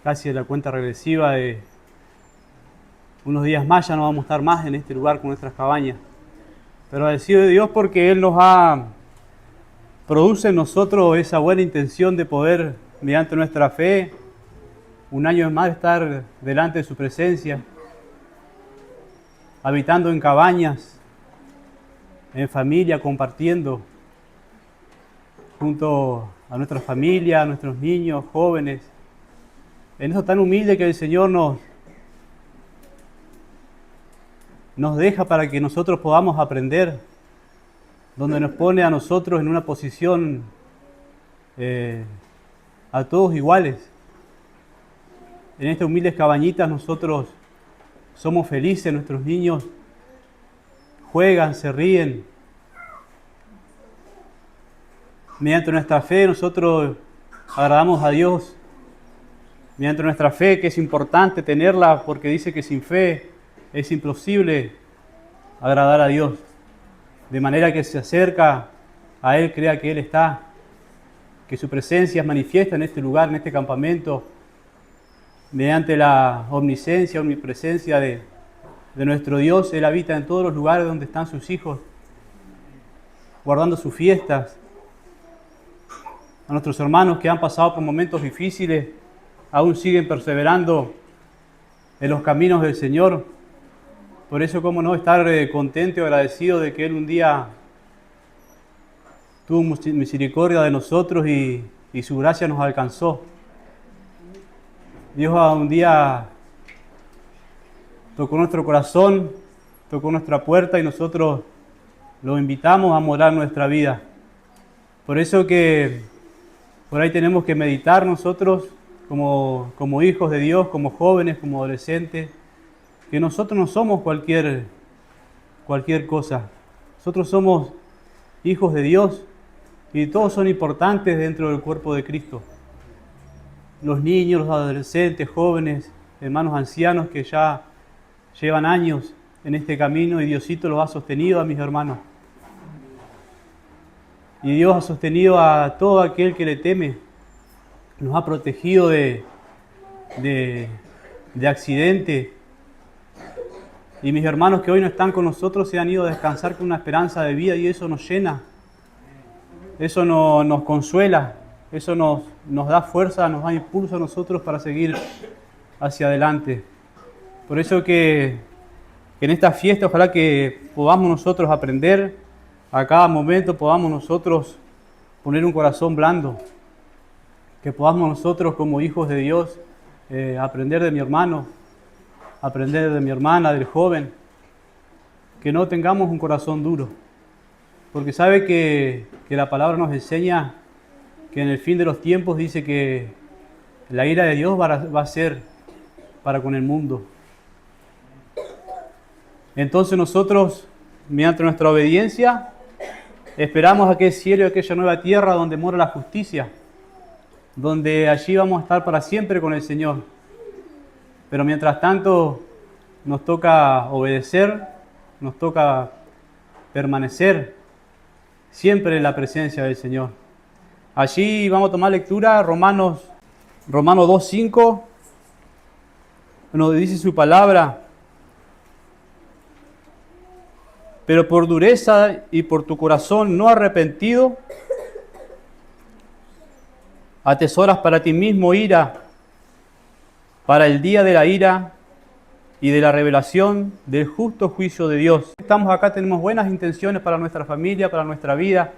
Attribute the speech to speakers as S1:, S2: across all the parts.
S1: casi de la cuenta regresiva de unos días más, ya no vamos a estar más en este lugar con nuestras cabañas. Pero agradecido de Dios porque Él produce en nosotros esa buena intención de poder, mediante nuestra fe, un año más estar delante de su presencia, habitando en cabañas, en familia, compartiendo junto a nuestra familia, a nuestros niños, jóvenes, en eso tan humilde que el Señor nos deja para que nosotros podamos aprender, donde nos pone a nosotros en una posición a todos iguales. En estas humildes cabañitas nosotros somos felices, nuestros niños juegan, se ríen. Mediante nuestra fe nosotros agradamos a Dios. Mediante nuestra fe, que es importante tenerla porque dice que sin fe es imposible agradar a Dios. De manera que se acerca a Él, crea que Él está, que su presencia es manifiesta en este lugar, en este campamento, mediante la omnisciencia, omnipresencia de nuestro Dios. Él habita en todos los lugares donde están sus hijos, guardando sus fiestas. A nuestros hermanos que han pasado por momentos difíciles, aún siguen perseverando en los caminos del Señor. Por eso, cómo no estar contento y agradecido de que Él un día tuvo misericordia de nosotros y su gracia nos alcanzó. Dios un día tocó nuestro corazón, tocó nuestra puerta y nosotros lo invitamos a morar nuestra vida. Por eso que por ahí tenemos que meditar nosotros como hijos de Dios, como jóvenes, como adolescentes, que nosotros no somos cualquier cosa. Nosotros somos hijos de Dios y todos son importantes dentro del cuerpo de Cristo. Los niños, los adolescentes, jóvenes, hermanos ancianos que ya llevan años en este camino y Diosito los ha sostenido a mis hermanos. Y Dios ha sostenido a todo aquel que le teme, nos ha protegido de accidentes. Y mis hermanos que hoy no están con nosotros se han ido a descansar con una esperanza de vida y eso nos llena, eso nos consuela, eso nos da fuerza, nos da impulso a nosotros para seguir hacia adelante. Por eso que en esta fiesta ojalá que podamos nosotros aprender, a cada momento podamos nosotros poner un corazón blando, que podamos nosotros como hijos de Dios aprender de mi hermano, aprender de mi hermana, del joven, que no tengamos un corazón duro, porque sabe que la palabra nos enseña que en el fin de los tiempos dice que la ira de Dios va a ser para con el mundo. Entonces nosotros, mediante nuestra obediencia, esperamos aquel cielo y aquella nueva tierra donde mora la justicia, donde allí vamos a estar para siempre con el Señor. Pero mientras tanto nos toca obedecer, nos toca permanecer siempre en la presencia del Señor. Allí vamos a tomar lectura Romanos 2:5, donde dice su palabra: pero por dureza y por tu corazón no arrepentido, atesoras para ti mismo ira, para el día de la ira y de la revelación del justo juicio de Dios. Estamos acá, tenemos buenas intenciones para nuestra familia, para nuestra vida,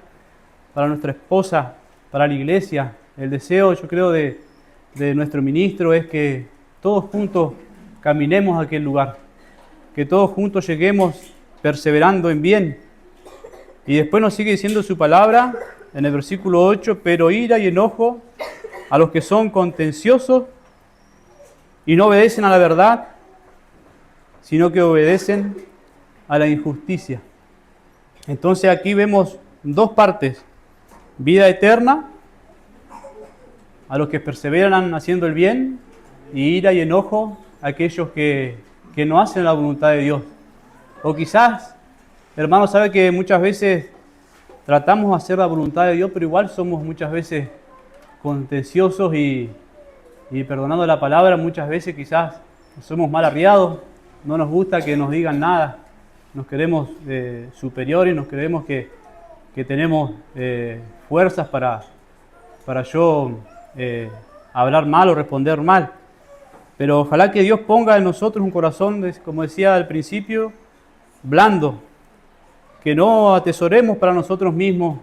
S1: para nuestra esposa, para la iglesia. El deseo, yo creo, de nuestro ministro es que todos juntos caminemos a aquel lugar, que todos juntos lleguemos perseverando en bien. Y después nos sigue diciendo su palabra en el versículo 8, pero ira y enojo a los que son contenciosos y no obedecen a la verdad, sino que obedecen a la injusticia. Entonces aquí vemos dos partes: vida eterna a los que perseveran haciendo el bien, y ira y enojo a aquellos que no hacen la voluntad de Dios. O quizás, hermano, sabe que muchas veces tratamos de hacer la voluntad de Dios, pero igual somos muchas veces contenciosos y Y perdonando la palabra, muchas veces quizás somos mal arriados, no nos gusta que nos digan nada, nos queremos superiores, nos creemos que tenemos fuerzas para yo hablar mal o responder mal. Pero ojalá que Dios ponga en nosotros un corazón, como decía al principio, blando, que no atesoremos para nosotros mismos,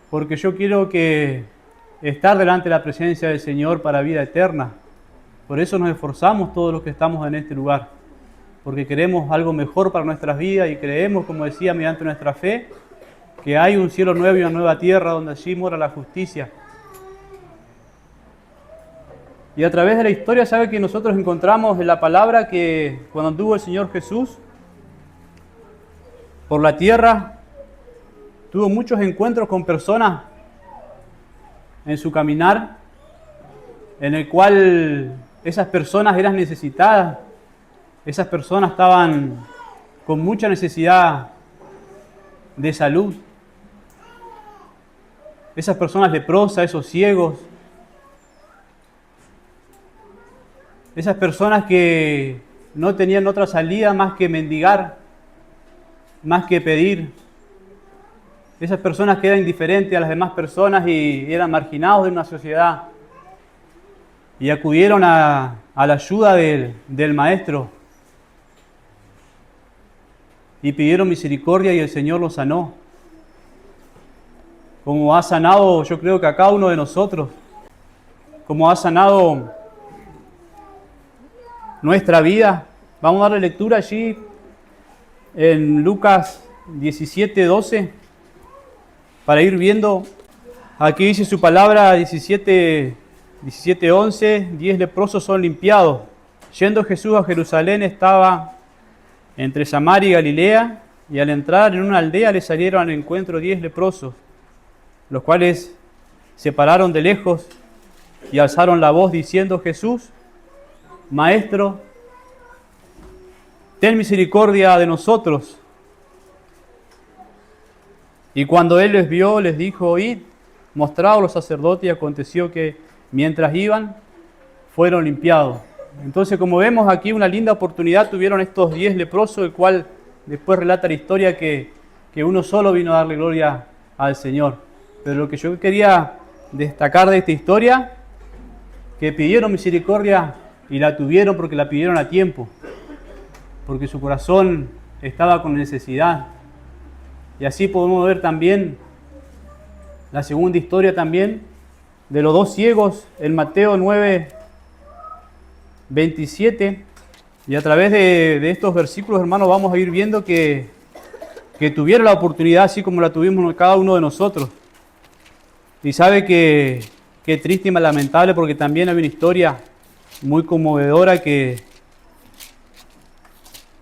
S1: porque yo quiero que estar delante de la presencia del Señor para vida eterna. Por eso nos esforzamos todos los que estamos en este lugar, porque queremos algo mejor para nuestras vidas y creemos, como decía, mediante nuestra fe, que hay un cielo nuevo y una nueva tierra donde allí mora la justicia. Y a través de la historia sabe que nosotros encontramos en la palabra que cuando anduvo el Señor Jesús por la tierra, tuvo muchos encuentros con personas en su caminar, en el cual esas personas eran necesitadas, esas personas estaban con mucha necesidad de salud, esas personas leprosas, esos ciegos, esas personas que no tenían otra salida más que mendigar, más que pedir, esas personas que eran indiferentes a las demás personas y eran marginados de una sociedad y acudieron a la ayuda del Maestro y pidieron misericordia y el Señor los sanó. Como ha sanado, yo creo que a cada uno de nosotros, como ha sanado nuestra vida. Vamos a darle lectura allí en Lucas 17:12 para ir viendo. Aquí dice su palabra 17:11, 10 leprosos son limpiados. Yendo Jesús a Jerusalén, estaba entre Samaria y Galilea, y al entrar en una aldea le salieron al encuentro 10 leprosos, los cuales se pararon de lejos y alzaron la voz diciendo: Jesús, Maestro, ten misericordia de nosotros. Y cuando él les vio, les dijo: id, mostraos a los sacerdotes. Y aconteció que mientras iban, fueron limpiados. Entonces, como vemos aquí, una linda oportunidad tuvieron estos 10 leprosos, el cual después relata la historia que uno solo vino a darle gloria al Señor. Pero lo que yo quería destacar de esta historia, que pidieron misericordia y la tuvieron porque la pidieron a tiempo, porque su corazón estaba con necesidad. Y así podemos ver también la segunda historia también de los 2 ciegos en Mateo 9:27. Y a través de estos versículos, hermanos, vamos a ir viendo que tuvieron la oportunidad así como la tuvimos cada uno de nosotros. Y sabe que triste y lamentable, porque también hay una historia muy conmovedora que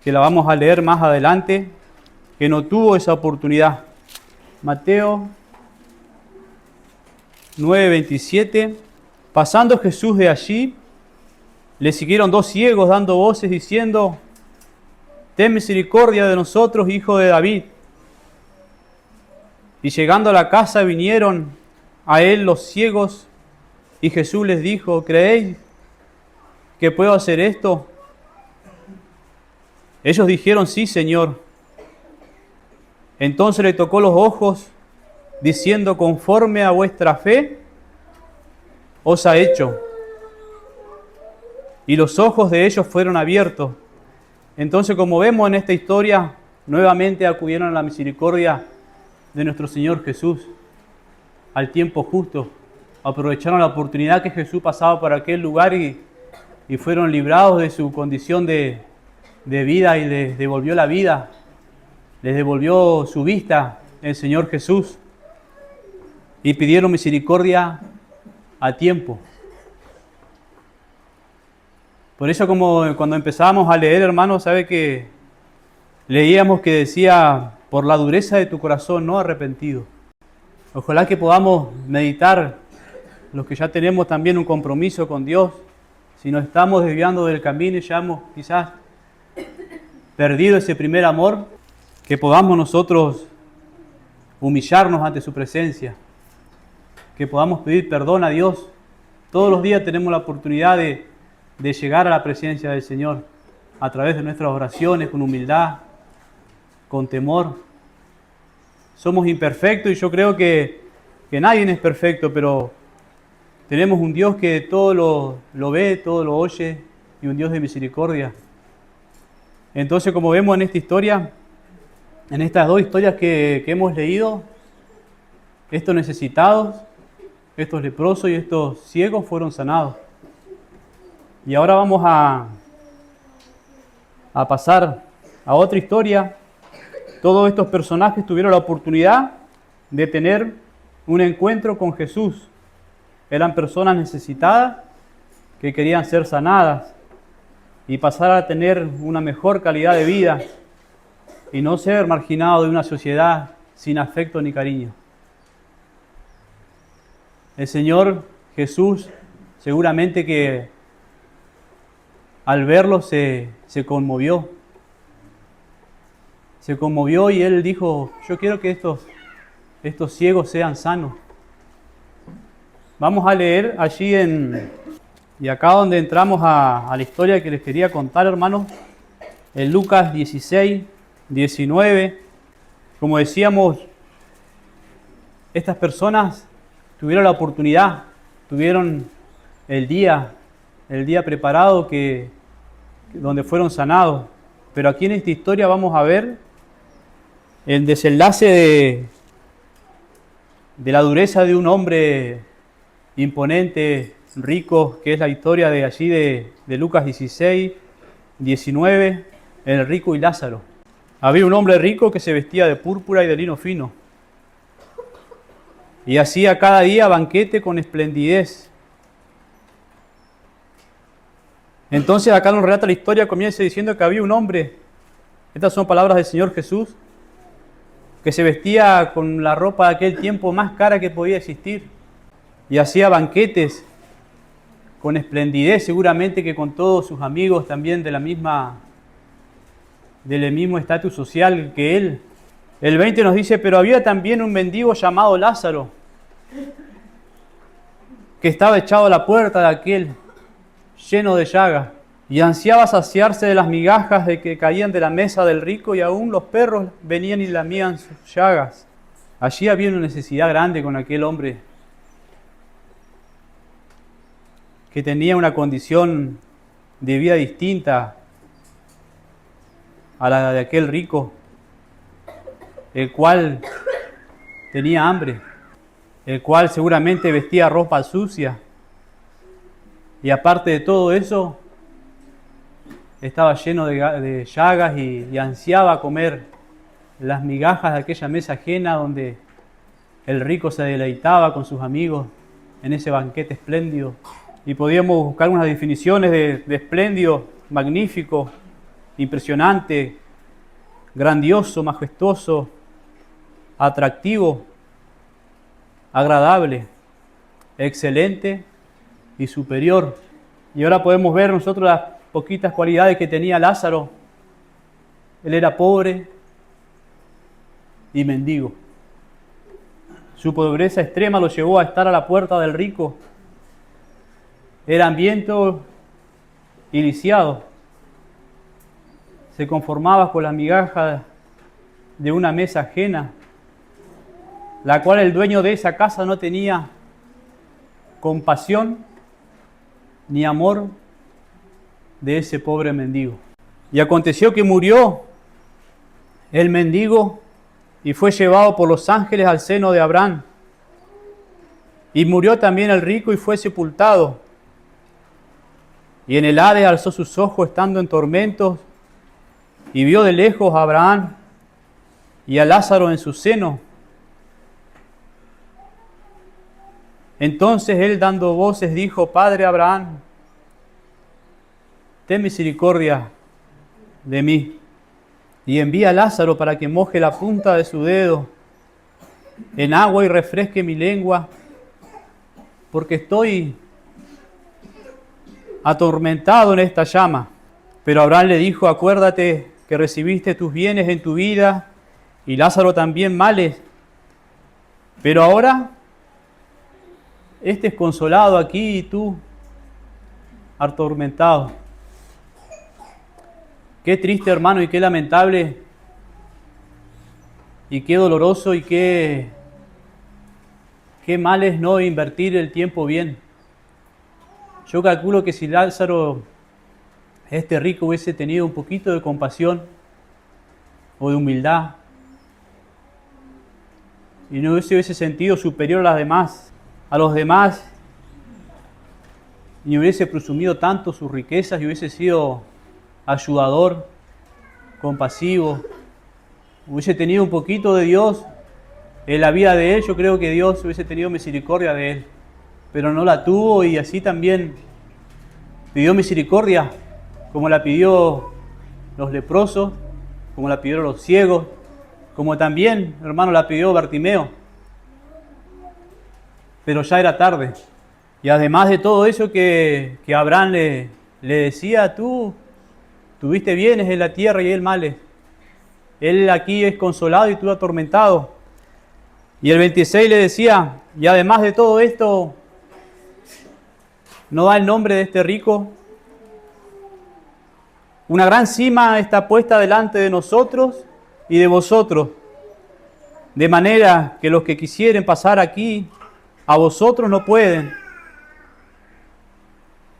S1: la vamos a leer más adelante, que no tuvo esa oportunidad. Mateo 9:27. Pasando Jesús de allí, le siguieron 2 ciegos dando voces diciendo: ten misericordia de nosotros, hijo de David. Y llegando a la casa vinieron a él los ciegos, y Jesús les dijo: ¿creéis que puedo hacer esto? Ellos dijeron: sí, Señor. Entonces le tocó los ojos, diciendo: conforme a vuestra fe os ha hecho. Y los ojos de ellos fueron abiertos. Entonces, como vemos en esta historia, nuevamente acudieron a la misericordia de nuestro Señor Jesús al tiempo justo. Aprovecharon la oportunidad que Jesús pasaba por aquel lugar y fueron librados de su condición de vida, y les devolvió la vida, les devolvió su vista el Señor Jesús, y pidieron misericordia a tiempo. Por eso, como cuando empezábamos a leer, hermanos, sabe que leíamos que decía: por la dureza de tu corazón no arrepentido. Ojalá que podamos meditar, los que ya tenemos también un compromiso con Dios, si nos estamos desviando del camino y ya hemos quizás perdido ese primer amor, que podamos nosotros humillarnos ante su presencia, que podamos pedir perdón a Dios Todos los días tenemos la oportunidad de llegar a la presencia del Señor a través de nuestras oraciones, con humildad, con temor. Somos imperfectos y yo creo que nadie es perfecto, pero tenemos un Dios que todo lo ve, todo lo oye, y un Dios de misericordia. Entonces, como vemos en esta historia, en estas dos historias que hemos leído, estos necesitados, estos leprosos y estos ciegos fueron sanados. Y ahora vamos a pasar a otra historia. Todos estos personajes tuvieron la oportunidad de tener un encuentro con Jesús. Eran personas necesitadas que querían ser sanadas y pasar a tener una mejor calidad de vida y no ser marginados de una sociedad sin afecto ni cariño. El Señor Jesús seguramente que al verlo se conmovió. Se conmovió y Él dijo, yo quiero que estos ciegos sean sanos. Vamos a leer allí y acá donde entramos a la historia que les quería contar, hermanos, en Lucas 16, 19. Como decíamos, estas personas tuvieron la oportunidad, tuvieron el día preparado donde fueron sanados. Pero aquí en esta historia vamos a ver el desenlace de la dureza de un hombre imponente, rico, que es la historia de allí de Lucas 16, 19, el rico y Lázaro. Había un hombre rico que se vestía de púrpura y de lino fino y hacía cada día banquete con esplendidez. Entonces acá nos relata la historia, comienza diciendo que había un hombre, estas son palabras del Señor Jesús, que se vestía con la ropa de aquel tiempo más cara que podía existir y hacía banquetes con esplendidez, seguramente que con todos sus amigos también del mismo estatus social que él. El 20 nos dice, pero había también un mendigo llamado Lázaro, que estaba echado a la puerta de aquel, lleno de llagas, y ansiaba saciarse de las migajas de que caían de la mesa del rico, y aún los perros venían y lamían sus llagas. Allí había una necesidad grande con aquel hombre, que tenía una condición de vida distinta a la de aquel rico, el cual tenía hambre, el cual seguramente vestía ropa sucia, y aparte de todo eso, estaba lleno de llagas y ansiaba comer las migajas de aquella mesa ajena donde el rico se deleitaba con sus amigos en ese banquete espléndido. Y podíamos buscar unas definiciones de espléndido, magnífico, impresionante, grandioso, majestuoso, atractivo, agradable, excelente y superior. Y ahora podemos ver nosotros las poquitas cualidades que tenía Lázaro. Él era pobre y mendigo. Su pobreza extrema lo llevó a estar a la puerta del rico. Era hambriento y lisiado. Se conformaba con la migaja de una mesa ajena, la cual el dueño de esa casa no tenía compasión ni amor de ese pobre mendigo. Y aconteció que murió el mendigo y fue llevado por los ángeles al seno de Abraham. Y murió también el rico y fue sepultado. Y en el Hades alzó sus ojos estando en tormentos y vio de lejos a Abraham y a Lázaro en su seno. Entonces él, dando voces, dijo: Padre Abraham, ten misericordia de mí y envía a Lázaro para que moje la punta de su dedo en agua y refresque mi lengua, porque estoy atormentado en esta llama. Pero Abraham le dijo: acuérdate que recibiste tus bienes en tu vida y Lázaro también males, pero ahora este es consolado aquí y tú atormentado. Qué triste, hermano, y qué lamentable, y qué doloroso, y qué mal es no invertir el tiempo bien. Yo calculo que si Lázaro, este rico, hubiese tenido un poquito de compasión o de humildad, y no se hubiese sentido superior a los demás, y hubiese presumido tanto sus riquezas y hubiese sido ayudador, compasivo, hubiese tenido un poquito de Dios en la vida de él, yo creo que Dios hubiese tenido misericordia de él, pero no la tuvo, y así también pidió misericordia, como la pidió los leprosos, como la pidieron los ciegos, como también, hermano, la pidió Bartimeo. Pero ya era tarde. Y además de todo eso que Abraham le decía, tú tuviste bienes en la tierra y él males. Él aquí es consolado y tú atormentado. Y el 26 le decía, y además de todo esto, no da el nombre de este rico. Una gran cima está puesta delante de nosotros y de vosotros, de manera que los que quisieren pasar aquí, a vosotros no pueden,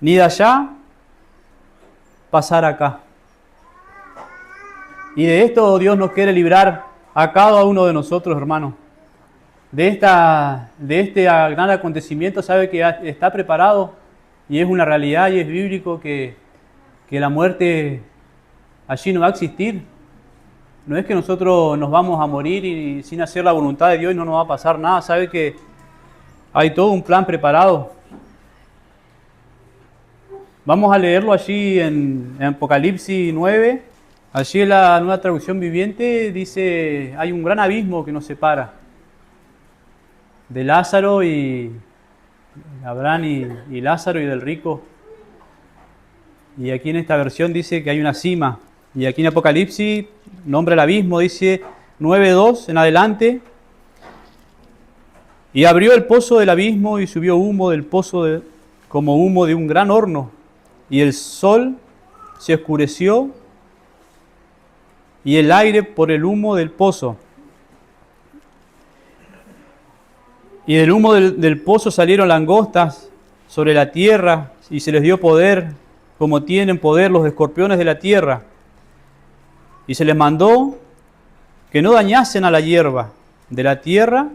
S1: ni de allá pasar acá. Y de esto Dios nos quiere librar a cada uno de nosotros, hermanos. De este gran acontecimiento, sabe que está preparado y es una realidad y es bíblico que la muerte allí no va a existir. No es que nosotros nos vamos a morir y sin hacer la voluntad de Dios no nos va a pasar nada. Sabe que hay todo un plan preparado. Vamos a leerlo allí en Apocalipsis 9. Allí en la Nueva Traducción Viviente dice, hay un gran abismo que nos separa de Lázaro y Abraham y Lázaro y del rico. Y aquí en esta versión dice que hay una cima. Y aquí en Apocalipsis nombra el abismo, dice 9:2 en adelante. Y abrió el pozo del abismo y subió humo del pozo como humo de un gran horno. Y el sol se oscureció y el aire por el humo del pozo. Y del humo del pozo salieron langostas sobre la tierra y se les dio poder, como tienen poder los escorpiones de la tierra. Y se les mandó que no dañasen a la hierba de la tierra,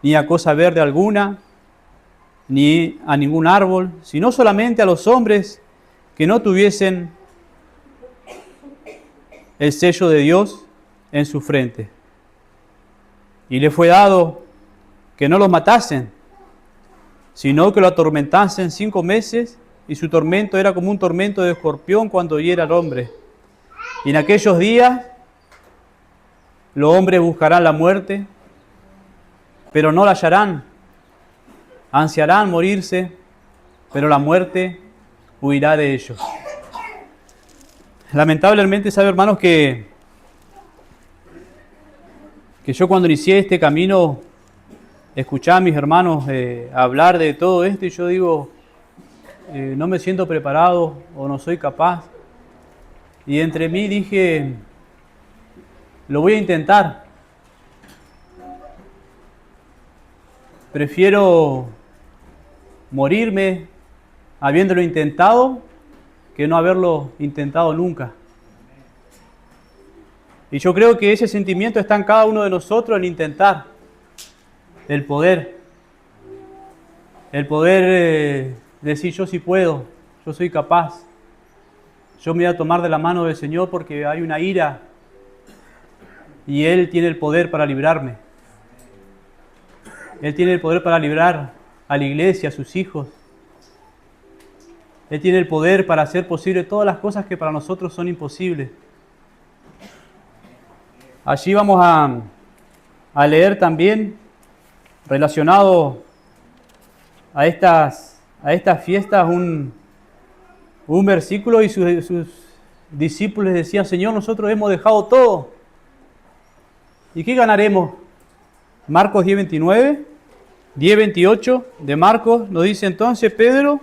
S1: ni a cosa verde alguna, ni a ningún árbol, sino solamente a los hombres que no tuviesen el sello de Dios en su frente. Y le fue dado que no los matasen, sino que lo atormentasen 5 meses, y su tormento era como un tormento de escorpión cuando hiera al hombre. Y en aquellos días los hombres buscarán la muerte, pero no la hallarán. Ansiarán morirse, pero la muerte huirá de ellos. Lamentablemente, sabe, hermanos, que yo cuando inicié este camino, escuchaba a mis hermanos hablar de todo esto y yo digo, no me siento preparado o no soy capaz. Y entre mí dije, lo voy a intentar. Prefiero morirme habiéndolo intentado que no haberlo intentado nunca. Y yo creo que ese sentimiento está en cada uno de nosotros, en intentar el poder decir yo sí puedo, yo soy capaz, yo me voy a tomar de la mano del Señor porque hay una ira y Él tiene el poder para librarme. Él tiene el poder para librar a la iglesia, a sus hijos. Él tiene el poder para hacer posible todas las cosas que para nosotros son imposibles. Allí vamos a leer también, relacionado a estas fiestas, un versículo, y sus discípulos decían, Señor, nosotros hemos dejado todo. ¿Y qué ganaremos? Marcos 10:29. 10:28 de Marcos nos dice: entonces Pedro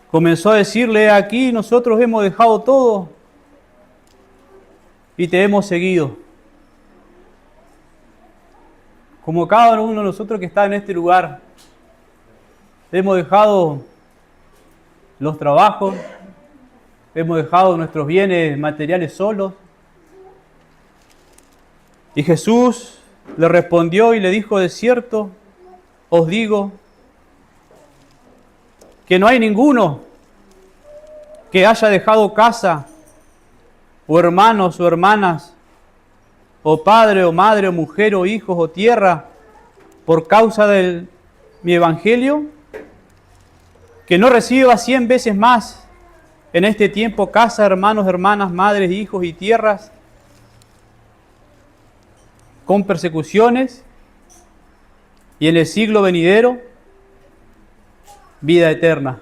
S1: comenzó a decirle: aquí nosotros hemos dejado todo y te hemos seguido. Como cada uno de nosotros que está en este lugar, hemos dejado los trabajos, hemos dejado nuestros bienes materiales solos. Y Jesús le respondió y le dijo: de cierto os digo que no hay ninguno que haya dejado casa, o hermanos o hermanas, o padre o madre, o mujer o hijos o tierra, por causa de mi evangelio, que no reciba 100 veces más en este tiempo casa, hermanos, hermanas, madres, hijos y tierras, con persecuciones, y en el siglo venidero, vida eterna.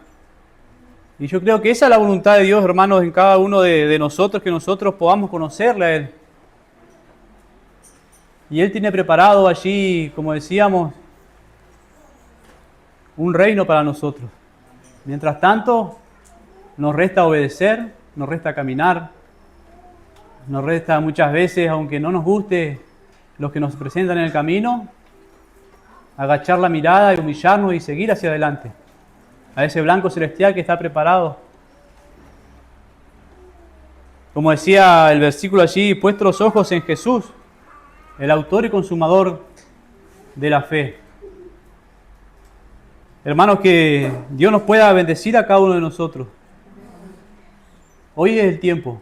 S1: Y yo creo que esa es la voluntad de Dios, hermanos, en cada uno de nosotros, que nosotros podamos conocerle a Él. Y Él tiene preparado allí, como decíamos, un reino para nosotros. Mientras tanto, nos resta obedecer, nos resta caminar, nos resta muchas veces, aunque no nos guste los que nos presentan en el camino, agachar la mirada y humillarnos y seguir hacia adelante, a ese blanco celestial que está preparado. Como decía el versículo allí: puestos los ojos en Jesús, el autor y consumador de la fe. Hermanos, que Dios nos pueda bendecir a cada uno de nosotros. Hoy es el tiempo.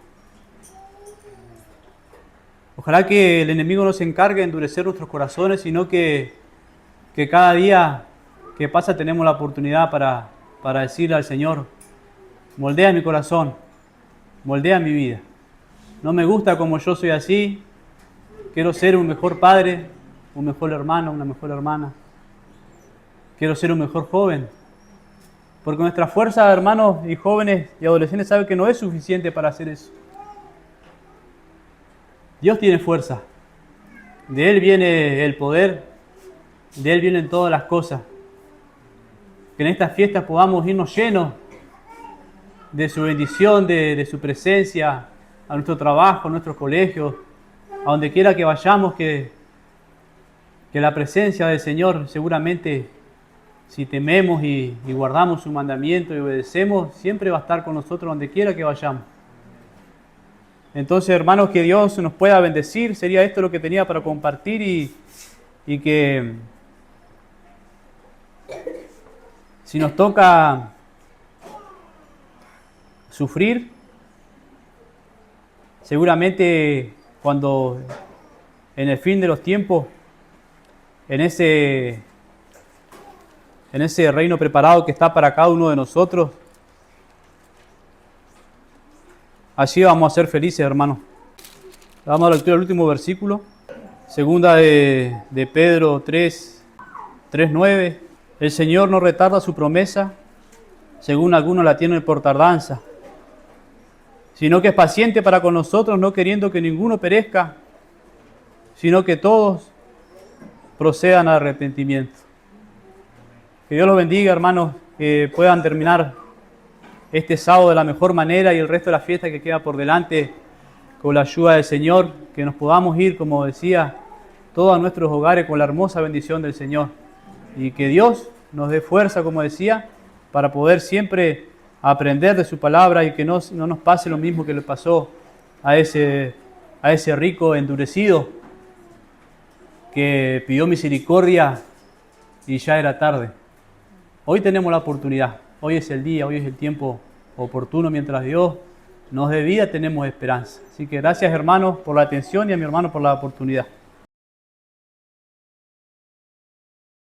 S1: Ojalá que el enemigo no se encargue de endurecer nuestros corazones, sino que cada día que pasa tenemos la oportunidad para decirle al Señor: moldea mi corazón, moldea mi vida. No me gusta como yo soy así. Quiero ser un mejor padre, un mejor hermano, una mejor hermana. Quiero ser un mejor joven. Porque nuestra fuerza, hermanos y jóvenes y adolescentes, saben que no es suficiente para hacer eso. Dios tiene fuerza. De Él viene el poder. De Él vienen todas las cosas. Que en estas fiestas podamos irnos llenos de su bendición, de su presencia, a nuestro trabajo, a nuestros colegios, a donde quiera que vayamos, que la presencia del Señor seguramente, si tememos y guardamos su mandamiento y obedecemos, siempre va a estar con nosotros donde quiera que vayamos. Entonces, hermanos, que Dios nos pueda bendecir. Sería esto lo que tenía para compartir, y que si nos toca sufrir, seguramente cuando en el fin de los tiempos, en ese reino preparado que está para cada uno de nosotros, allí vamos a ser felices, hermanos. Vamos a la lectura del último versículo, segunda de Pedro 3:9. El Señor no retarda su promesa, según algunos la tienen por tardanza, sino que es paciente para con nosotros, no queriendo que ninguno perezca, sino que todos procedan al arrepentimiento. Que Dios los bendiga, hermanos, que puedan terminar este sábado de la mejor manera y el resto de la fiesta que queda por delante con la ayuda del Señor, que nos podamos ir, como decía, todos a nuestros hogares con la hermosa bendición del Señor, y que Dios nos dé fuerza, como decía, para poder siempre aprender de su palabra y que no nos pase lo mismo que le pasó a ese rico endurecido que pidió misericordia y ya era tarde. Hoy tenemos la oportunidad, hoy es el día, hoy es el tiempo oportuno. Mientras Dios nos dé vida, tenemos esperanza. Así que gracias, hermanos, por la atención, y a mi hermano por la oportunidad.